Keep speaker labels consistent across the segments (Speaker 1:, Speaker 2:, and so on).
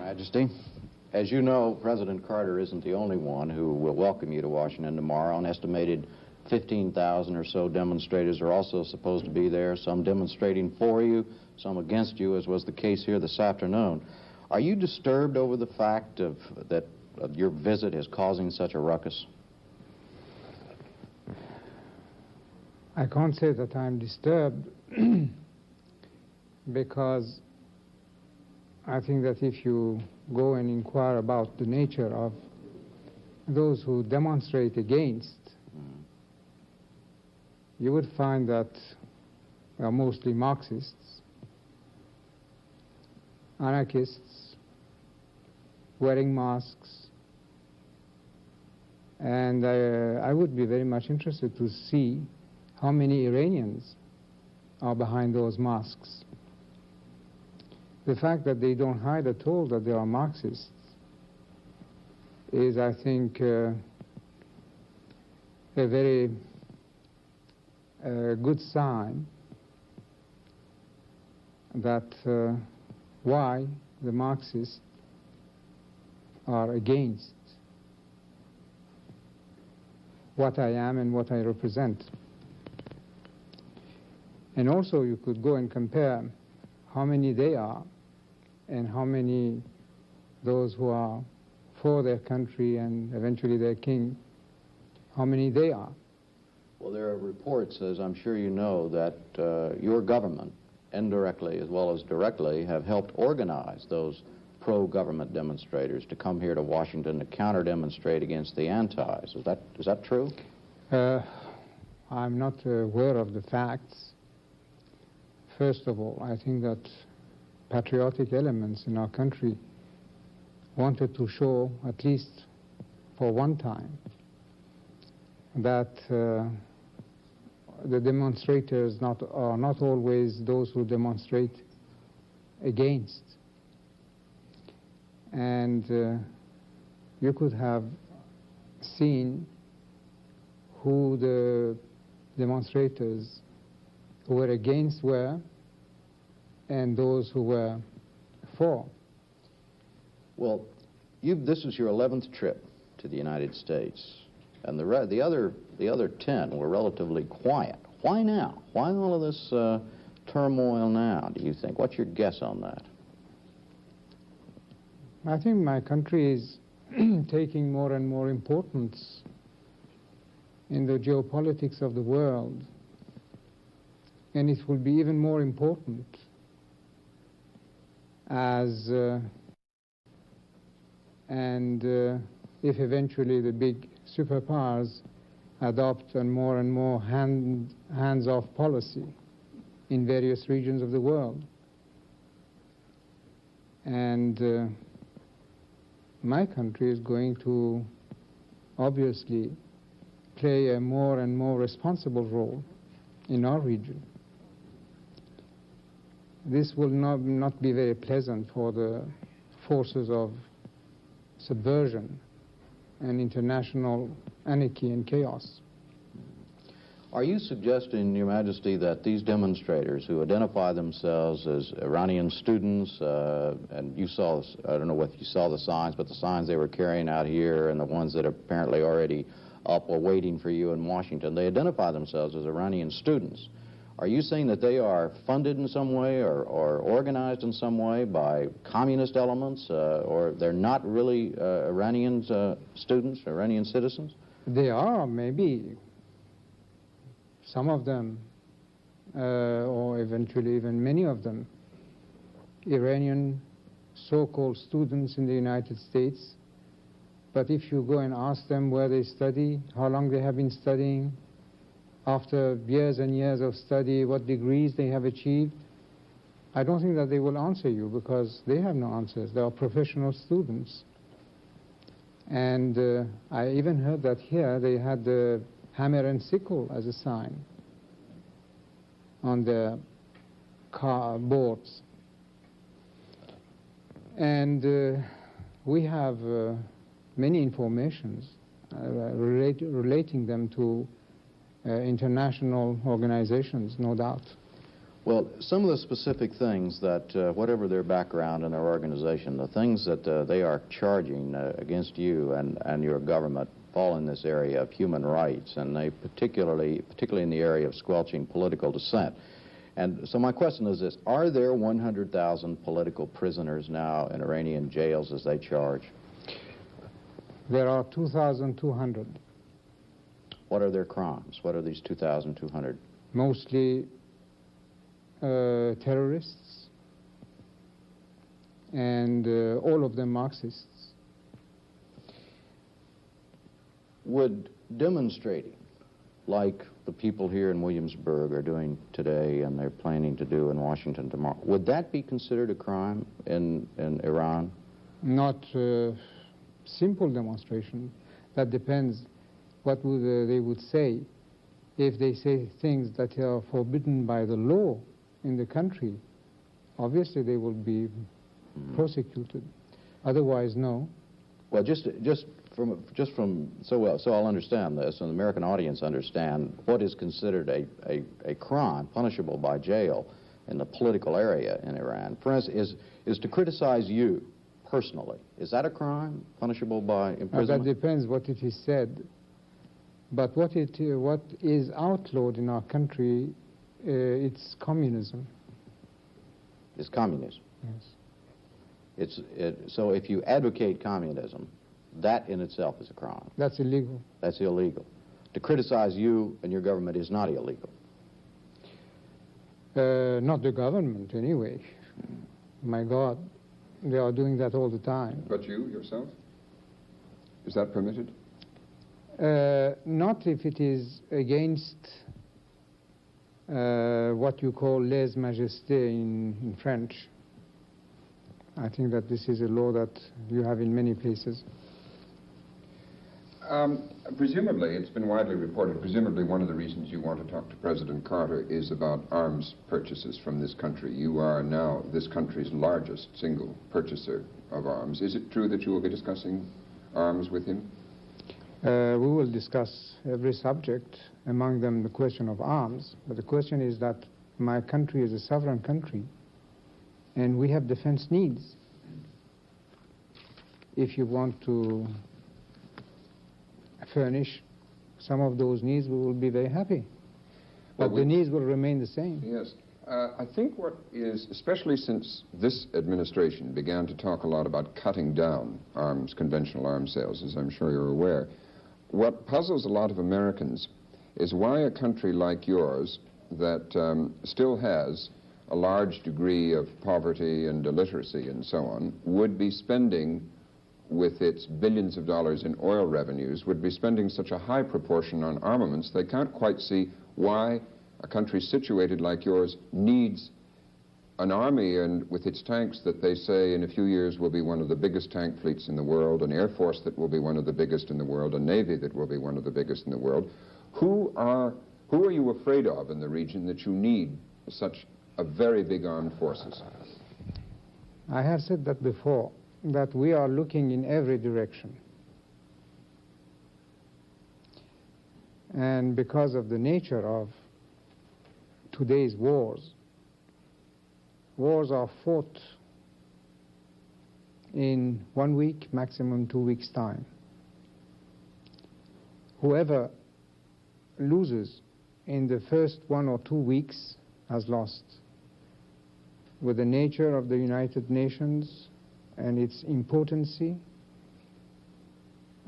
Speaker 1: Majesty. As you know, President Carter isn't the only one who will welcome you to Washington tomorrow. An estimated 15,000 or so demonstrators are also supposed to be there, some demonstrating for you, some against you, as was the case here this afternoon. Are you disturbed over the fact that your visit is causing such a ruckus?
Speaker 2: I can't say that I'm disturbed because I think that if you go and inquire about the nature of those who demonstrate against, you would find that they are mostly Marxists, anarchists, wearing masks, and I would be very much interested to see how many Iranians are behind those masks. The fact that they don't hide at all that they are Marxists is, I think, a very good sign that why the Marxists are against what I am and what I represent. And also you could go and compare how many they are and how many those who are for their country and eventually their king, how many they are.
Speaker 1: Well, there are reports, as I'm sure you know, that your government, indirectly as well as directly, have helped organize those pro-government demonstrators to come here to Washington to counter-demonstrate against the antis. Is that true?
Speaker 2: I'm not aware of the facts. First of all, I think that patriotic elements in our country wanted to show, at least for one time, that the demonstrators are not always those who demonstrate against. And you could have seen who the demonstrators who were against were and those who were for.
Speaker 1: Well, this is your 11th trip to the United States, and the other 10 were relatively quiet. Why now? Why all of this turmoil now, do you think? What's your guess on that?
Speaker 2: I think my country is taking more and more importance in the geopolitics of the world, and it will be even more important as if eventually the big superpowers adopt a more and more hands-off policy in various regions of the world. And my country is going to obviously play a more and more responsible role in our region. This will not be very pleasant for the forces of subversion and international anarchy and chaos.
Speaker 1: Are you suggesting, Your Majesty, that these demonstrators who identify themselves as Iranian students, and you saw, I don't know whether you saw the signs, but the signs they were carrying out here and the ones that are apparently already up or waiting for you in Washington, they identify themselves as Iranian students. Are you saying that they are funded in some way or organized in some way by communist elements, or they're not really Iranian students, Iranian citizens?
Speaker 2: They are, maybe. Some of them, or eventually even many of them, Iranian so-called students in the United States. But if you go and ask them where they study, how long they have been studying, after years and years of study, what degrees they have achieved, I don't think that they will answer you, because they have no answers. They are professional students. And I even heard that here they had the hammer and sickle as a sign on the car boards. And we have many informations relating them to international organizations, no doubt.
Speaker 1: Well, some of the specific things that, whatever their background and their organization, the things that they are charging against you and your government fall in this area of human rights, and they particularly in the area of squelching political dissent. And so my question is this: are there 100,000 political prisoners now in Iranian jails as they charge?
Speaker 2: There are 2,200.
Speaker 1: What are their crimes? What are these 2,200?
Speaker 2: Mostly terrorists, and all of them Marxists.
Speaker 1: Would demonstrating, like the people here in Williamsburg are doing today and they're planning to do in Washington tomorrow, would that be considered a crime in Iran?
Speaker 2: Not simple demonstration. That depends what they would say. If they say things that are forbidden by the law in the country, obviously they will be prosecuted. Otherwise, no.
Speaker 1: Well, just from so I'll understand this, and the American audience understand what is considered a crime punishable by jail in the political area in Iran. For instance, is to criticize you personally. Is that a crime punishable by imprisonment?
Speaker 2: That depends what it is said. But what is outlawed in our country, it's communism.
Speaker 1: It's communism.
Speaker 2: Yes.
Speaker 1: So if you advocate communism, that in itself is a crime.
Speaker 2: That's illegal.
Speaker 1: That's illegal. To criticize you and your government is not illegal.
Speaker 2: Not the government, anyway. My God, they are doing that all the time.
Speaker 3: But you, yourself? Is that permitted?
Speaker 2: Not if it is against what you call lèse-majesté in French. I think that this is a law that you have in many places.
Speaker 3: Presumably, it's been widely reported, presumably one of the reasons you want to talk to President Carter is about arms purchases from this country. You are now this country's largest single purchaser of arms. Is it true that you will be discussing arms with him?
Speaker 2: We will discuss every subject, among them the question of arms. But the question is that my country is a sovereign country, and we have defense needs. If you want to furnish some of those needs, we will be very happy. But the needs will remain the same.
Speaker 3: Yes. I think what is, especially since this administration began to talk a lot about cutting down arms, conventional arms sales, as I'm sure you're aware, what puzzles a lot of Americans is why a country like yours that still has a large degree of poverty and illiteracy and so on would be spending, with its billions of dollars in oil revenues, would be spending such a high proportion on armaments. They can't quite see why a country situated like yours needs an army, and with its tanks that they say in a few years will be one of the biggest tank fleets in the world, an air force that will be one of the biggest in the world, a navy that will be one of the biggest in the world. Who are you afraid of in the region that you need such a very big armed forces?
Speaker 2: I have said that before, that we are looking in every direction. And because of the nature of today's wars are fought in 1 week, maximum 2 weeks' time. Whoever loses in the first 1 or 2 weeks has lost. With the nature of the United Nations and its impotency,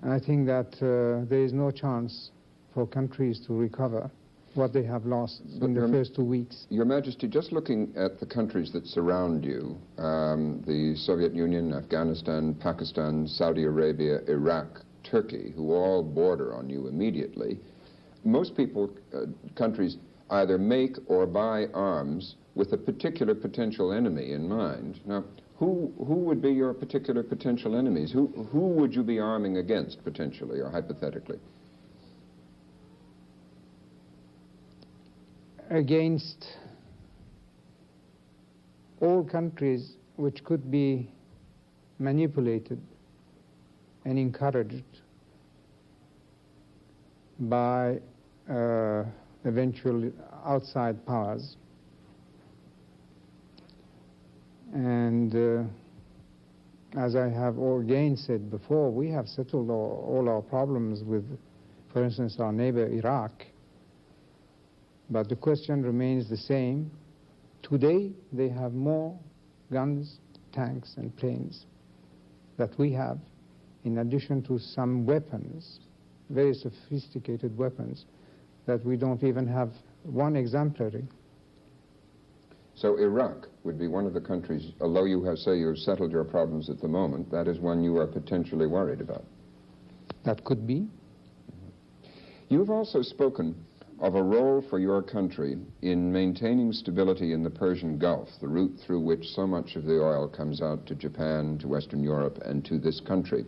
Speaker 2: I think that there is no chance for countries to recover what they have lost in the first 2 weeks.
Speaker 3: Your Majesty, just looking at the countries that surround you, the Soviet Union, Afghanistan, Pakistan, Saudi Arabia, Iraq, Turkey, who all border on you immediately, most people, countries, either make or buy arms with a particular potential enemy in mind. Now, who would be your particular potential enemies? Who would you be arming against, potentially or hypothetically?
Speaker 2: Against all countries which could be manipulated and encouraged by eventual outside powers. And as I have again said before, we have settled all our problems with, for instance, our neighbor Iraq. But the question remains the same. Today, they have more guns, tanks, and planes that we have, in addition to some weapons, very sophisticated weapons, that we don't even have one exemplary.
Speaker 3: So Iraq would be one of the countries, although you have, say, you've settled your problems at the moment, that is one you are potentially worried about.
Speaker 2: That could be.
Speaker 3: You've also spoken of a role for your country in maintaining stability in the Persian Gulf, the route through which so much of the oil comes out to Japan, to Western Europe, and to this country.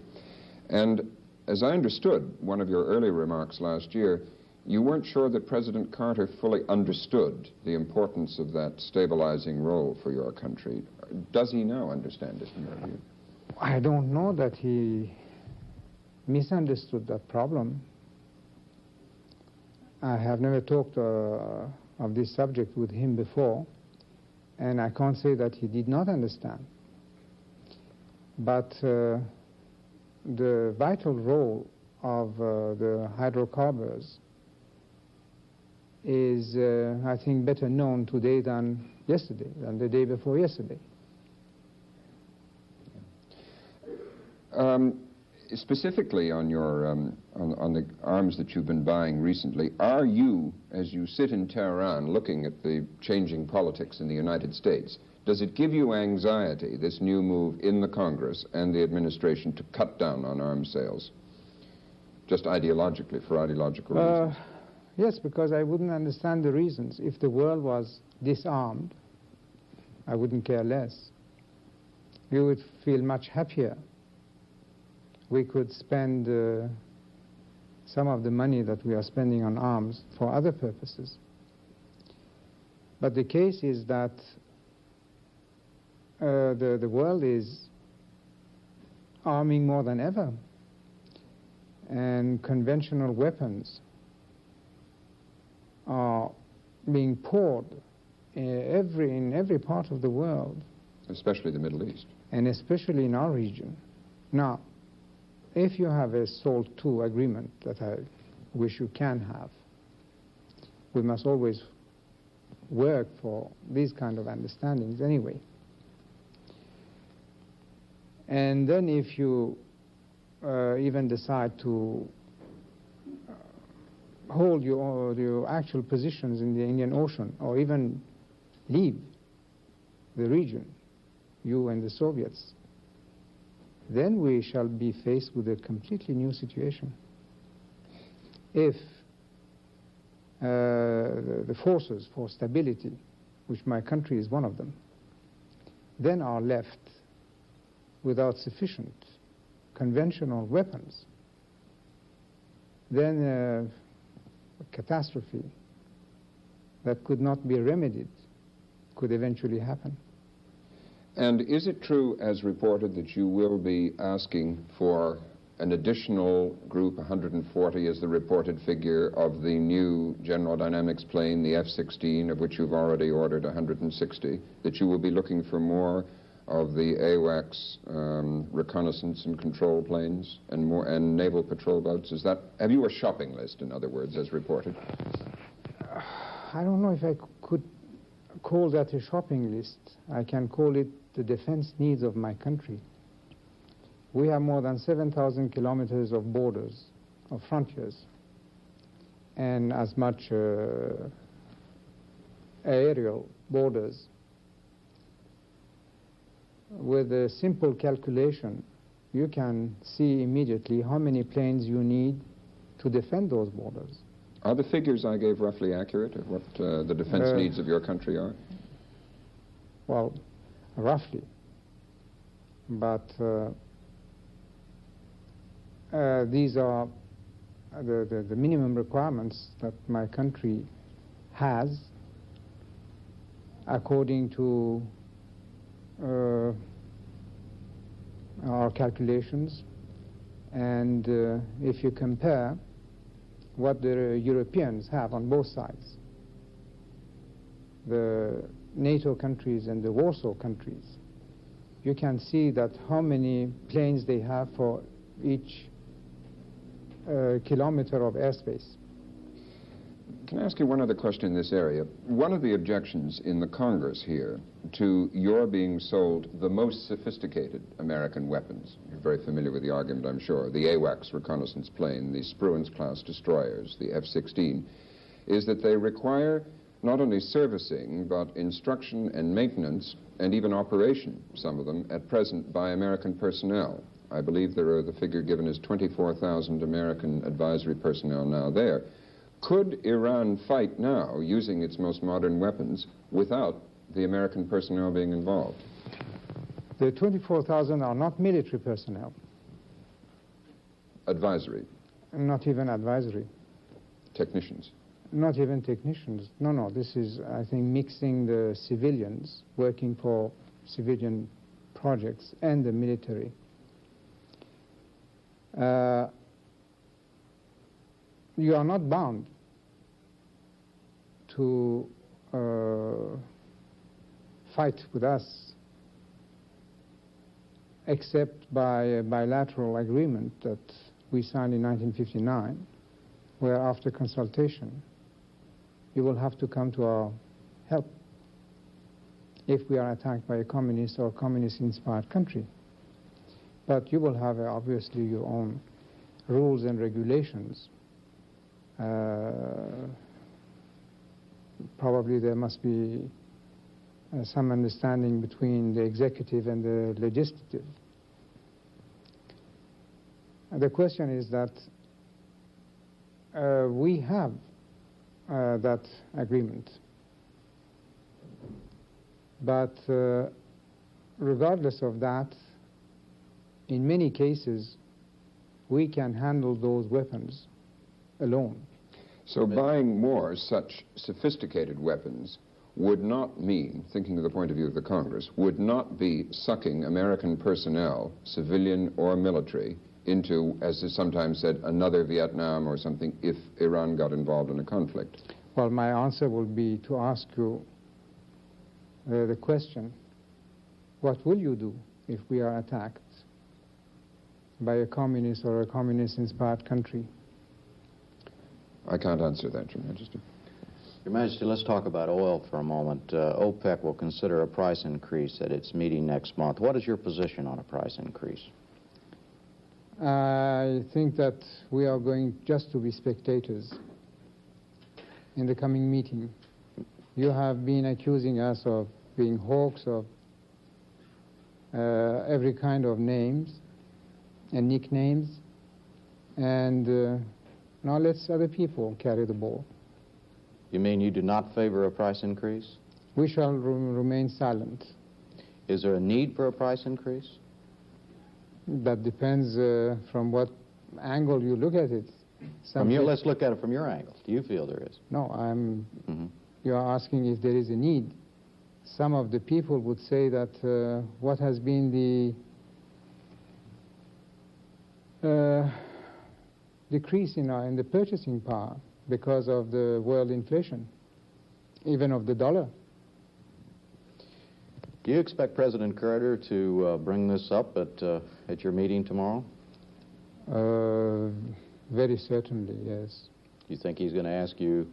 Speaker 3: And as I understood one of your earlier remarks last year, you weren't sure that President Carter fully understood the importance of that stabilizing role for your country. Does he now understand it, in your view?
Speaker 2: I don't know that he misunderstood that problem. I have never talked of this subject with him before, and I can't say that he did not understand. But the vital role of the hydrocarbons is, I think, better known today than yesterday, than the day before yesterday.
Speaker 3: Specifically on your on the arms that you've been buying recently, are you, as you sit in Tehran looking at the changing politics in the United States, does it give you anxiety, this new move in the Congress and the administration to cut down on arms sales, just ideologically, for ideological reasons?
Speaker 2: Yes, because I wouldn't understand the reasons. If the world was disarmed, I wouldn't care less. We would feel much happier. We could spend some of the money that we are spending on arms for other purposes. But the case is that the world is arming more than ever, and conventional weapons are being poured in every part of the world.
Speaker 3: Especially the Middle East.
Speaker 2: And especially in our region. Now, if you have a SALT II agreement that I wish you can have, we must always work for these kind of understandings anyway. And then if you even decide to hold your actual positions in the Indian Ocean, or even leave the region, you and the Soviets, then we shall be faced with a completely new situation. If the forces for stability, which my country is one of them, then are left without sufficient conventional weapons, then a catastrophe that could not be remedied could eventually happen.
Speaker 3: And is it true, as reported, that you will be asking for an additional group, 140 is the reported figure, of the new General Dynamics plane, the F-16, of which you've already ordered 160, that you will be looking for more of the AWACS reconnaissance and control planes and naval patrol boats? Is that, have you a shopping list, in other words, as reported?
Speaker 2: I don't know if I could call that a shopping list. I can call it the defense needs of my country. We have more than 7,000 kilometers of borders, of frontiers, and as much aerial borders. With a simple calculation, you can see immediately how many planes you need to defend those borders.
Speaker 3: Are the figures I gave roughly accurate of what the defense needs of your country are?
Speaker 2: Well, roughly. But these are the minimum requirements that my country has according to our calculations. And if you compare what the Europeans have on both sides, the NATO countries and the Warsaw countries, you can see that how many planes they have for each kilometer of airspace.
Speaker 3: Can I ask you one other question in this area? One of the objections in the Congress here to your being sold the most sophisticated American weapons, you're very familiar with the argument, I'm sure, the AWACS reconnaissance plane, the Spruance-class destroyers, the F-16, is that they require not only servicing, but instruction and maintenance, and even operation, some of them, at present by American personnel. I believe the figure given is 24,000 American advisory personnel now there. Could Iran fight now using its most modern weapons without the American personnel being involved?
Speaker 2: The 24,000 are not military personnel.
Speaker 3: Advisory?
Speaker 2: Not even advisory.
Speaker 3: Technicians?
Speaker 2: Not even technicians. No, this is, I think, mixing the civilians working for civilian projects and the military. You are not bound to fight with us except by a bilateral agreement that we signed in 1959, where after consultation you will have to come to our help if we are attacked by a communist or communist-inspired country. But you will have, obviously, your own rules and regulations. Probably there must be some understanding between the executive and the legislative. The question is that we have that agreement. But regardless of that, in many cases, we can handle those weapons alone.
Speaker 3: So buying more such sophisticated weapons would not mean, thinking of the point of view of the Congress, would not be sucking American personnel, civilian or military, into, as is sometimes said, another Vietnam or something if Iran got involved in a conflict?
Speaker 2: Well, my answer would be to ask you the question, what will you do if we are attacked by a communist or a communist-inspired country?
Speaker 3: I can't answer that, Your Majesty.
Speaker 1: Your Majesty, let's talk about oil for a moment. OPEC will consider a price increase at its meeting next month. What is your position on a price increase?
Speaker 2: I think that we are going just to be spectators in the coming meeting. You have been accusing us of being hawks of every kind of names and nicknames, and now let's other people carry the ball.
Speaker 1: You mean you do not favor a price increase?
Speaker 2: We shall remain silent.
Speaker 1: Is there a need for a price increase?
Speaker 2: That depends from what angle you look at it.
Speaker 1: Let's look at it from your angle. Do you feel there is?
Speaker 2: No, you are asking if there is a need. Some of the people would say that what has been the decrease in the purchasing power because of the world inflation, even of the dollar.
Speaker 1: Do you expect President Carter to bring this up at your meeting tomorrow?
Speaker 2: Very certainly, yes.
Speaker 1: Do you think he's going to ask you,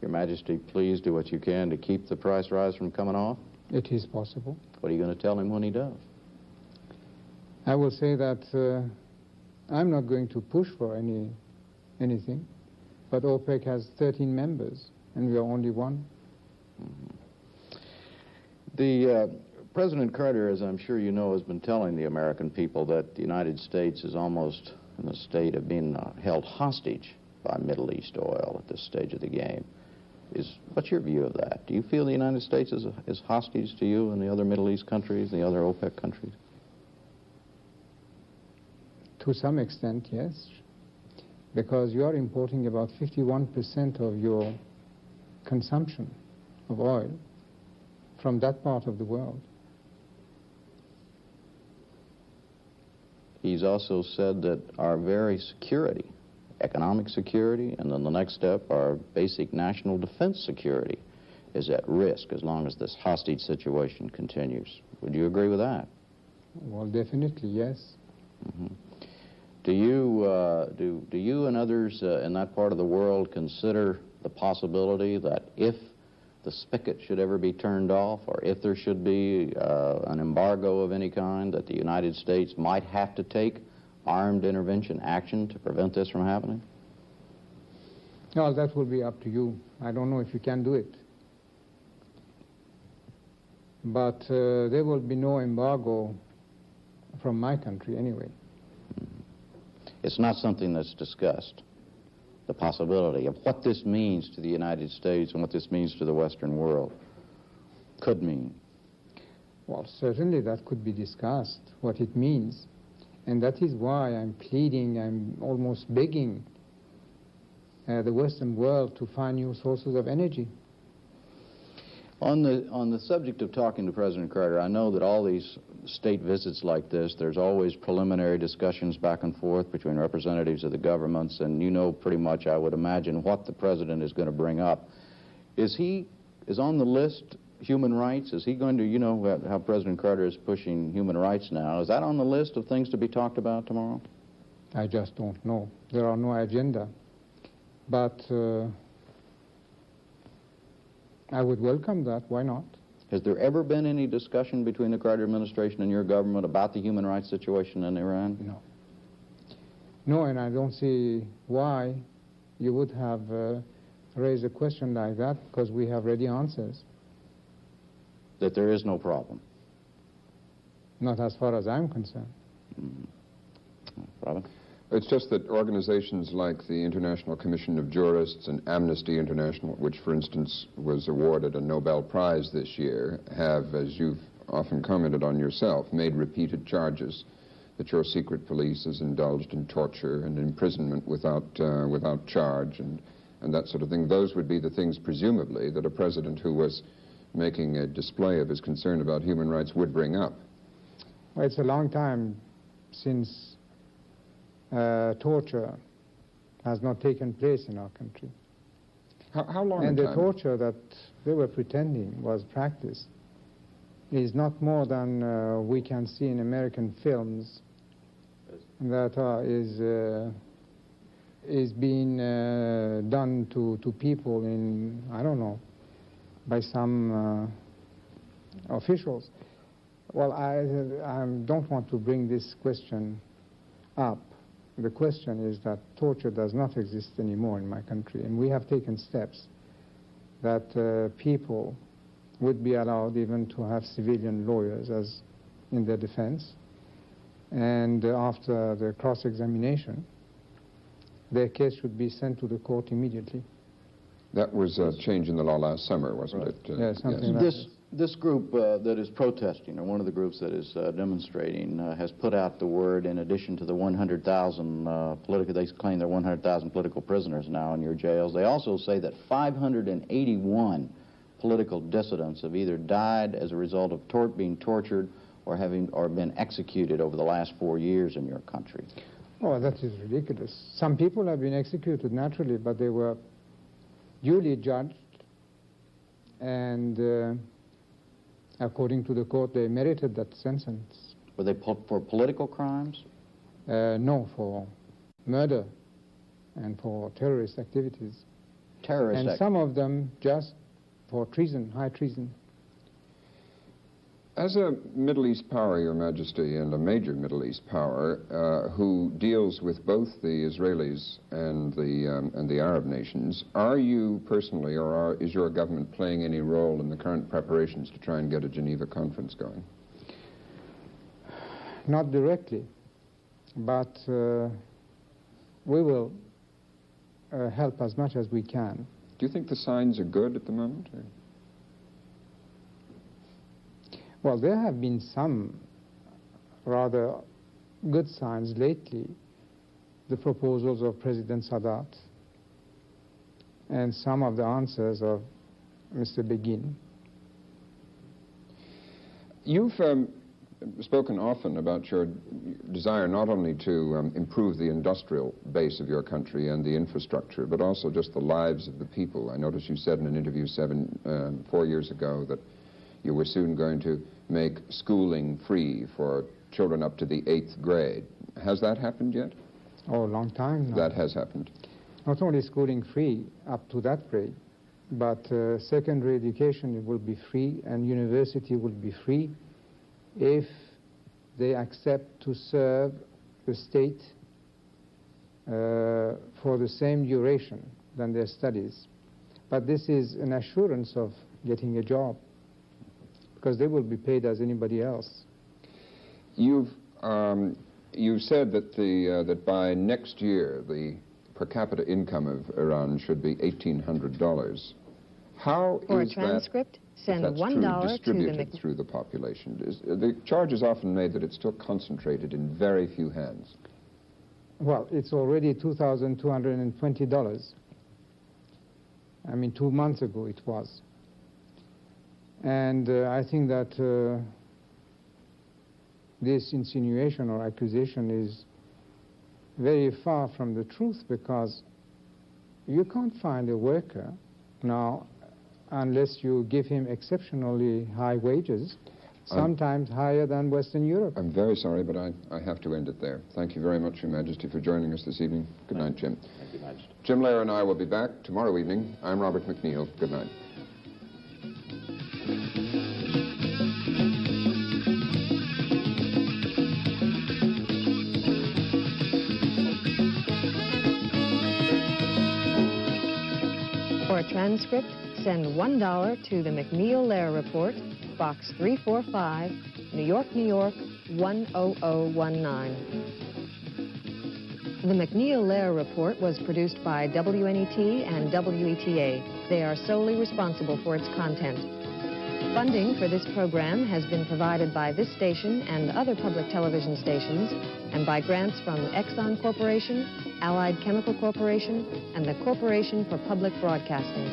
Speaker 1: Your Majesty, please do what you can to keep the price rise from coming off?
Speaker 2: It is possible.
Speaker 1: What are you going to tell him when he does?
Speaker 2: I will say that I'm not going to push for anything, but OPEC has 13 members, and we are only one.
Speaker 1: Mm-hmm. President Carter, as I'm sure you know, has been telling the American people that the United States is almost in the state of being held hostage by Middle East oil at this stage of the game. What's your view of that? Do you feel the United States is hostage to you and the other Middle East countries, the other OPEC countries?
Speaker 2: To some extent, yes, because you are importing about 51% of your consumption of oil from that part of the world.
Speaker 1: He's also said that our very security, economic security, and then the next step, our basic national defense security, is at risk as long as this hostage situation continues. Would you agree with that?
Speaker 2: Well, definitely, yes.
Speaker 1: Mm-hmm. Do you and others in that part of the world consider the possibility that if the spigot should ever be turned off, or if there should be an embargo of any kind, that the United States might have to take armed intervention action to prevent this from happening?
Speaker 2: Well, that will be up to you. I don't know if you can do it. But there will be no embargo from my country anyway.
Speaker 1: It's not something that's discussed, the possibility of what this means to the United States and what this means to the Western world could mean.
Speaker 2: Well, certainly that could be discussed, what it means. And that is why I'm pleading, I'm almost begging the Western world to find new sources of energy.
Speaker 1: On the subject of talking to President Carter, I know that all these state visits like this, there's always preliminary discussions back and forth between representatives of the governments, and you know pretty much, I would imagine, what the president is going to bring up. Is on the list human rights? Is he going to, you know, how President Carter is pushing human rights now, is that on the list of things to be talked about tomorrow?
Speaker 2: I just don't know. There are no agenda. But I would welcome that. Why not?
Speaker 1: Has there ever been any discussion between the Carter administration and your government about the human rights situation in Iran?
Speaker 2: No. No, and I don't see why you would have raised a question like that, because we have ready answers.
Speaker 1: That there is no problem?
Speaker 2: Not as far as I'm concerned.
Speaker 1: Mm-hmm. Robin?
Speaker 3: It's just that organizations like the International Commission of Jurists and Amnesty International, which, for instance, was awarded a Nobel Prize this year, have, as you've often commented on yourself, made repeated charges that your secret police has indulged in torture and imprisonment without charge and that sort of thing. Those would be the things, presumably, that a president who was making a display of his concern about human rights would bring up.
Speaker 2: Well, it's a long time since torture has not taken place in our country.
Speaker 3: How long
Speaker 2: and
Speaker 3: a
Speaker 2: the
Speaker 3: time?
Speaker 2: torture that they were pretending was practiced is not more than we can see in American films that is being done to people in, I don't know, by some officials. Well, I don't want to bring this question up. The question is that torture does not exist anymore in my country, and we have taken steps that people would be allowed even to have civilian lawyers as in their defense, and after the cross-examination, their case should be sent to the court immediately.
Speaker 3: That was a change in the law last summer, wasn't it?
Speaker 2: Yes, something like that.
Speaker 1: This group that is protesting, or one of the groups that is demonstrating, has put out the word, in addition to the 100,000 they claim there are 100,000 political prisoners now in your jails. They also say that 581 political dissidents have either died as a result of being tortured or been executed over the last 4 years in your country.
Speaker 2: Oh, that is ridiculous. Some people have been executed naturally, but they were duly judged, and according to the court, they merited that sentence.
Speaker 1: Were they for political crimes?
Speaker 2: No, for murder and for terrorist activities. And some of them just for treason, high treason.
Speaker 3: As a Middle East power, Your Majesty, and a major Middle East power who deals with both the Israelis and the Arab nations, are you personally, or is your government playing any role in the current preparations to try and get a Geneva conference going?
Speaker 2: Not directly, but we will help as much as we can.
Speaker 3: Do you think the signs are good at the moment? Or?
Speaker 2: Well, there have been some rather good signs lately. The proposals of President Saddam and some of the answers of Mr. Begin.
Speaker 3: You've spoken often about your desire not only to improve the industrial base of your country and the infrastructure, but also just the lives of the people. I noticed you said in an interview 4 years ago that you were soon going to make schooling free for children up to the 8th grade. Has that happened yet?
Speaker 2: Oh, a long time now.
Speaker 3: That has happened.
Speaker 2: Not only schooling free up to that grade, but secondary education will be free and university will be free if they accept to serve the state for the same duration than their studies. But this is an assurance of getting a job, because they will be paid as anybody else.
Speaker 3: You said that that by next year the per capita income of Iran should be $1,800. How
Speaker 4: For
Speaker 3: is
Speaker 4: a transcript, send
Speaker 3: that, if that's
Speaker 4: $1
Speaker 3: true,
Speaker 4: to
Speaker 3: distributed through the population? The charge is often made that it's still concentrated in very few hands.
Speaker 2: Well, it's already $2,220. I mean, 2 months ago it was. And I think that this insinuation or accusation is very far from the truth, because you can't find a worker now unless you give him exceptionally high wages, sometimes higher than Western Europe.
Speaker 3: I'm very sorry, but I have to end it there. Thank you very much, Your Majesty, for joining us this evening. Good night, Jim.
Speaker 1: Thank you, Majesty.
Speaker 3: Jim Lehrer and I will be back tomorrow evening. I'm Robert MacNeil. Good night.
Speaker 4: For a transcript, send $1 to the MacNeil-Lehrer Report, Box 345, New York, New York, 10019. The MacNeil-Lehrer Report was produced by WNET and WETA. They are solely responsible for its content. Funding for this program has been provided by this station and other public television stations, and by grants from Exxon Corporation, Allied Chemical Corporation, and the Corporation for Public Broadcasting.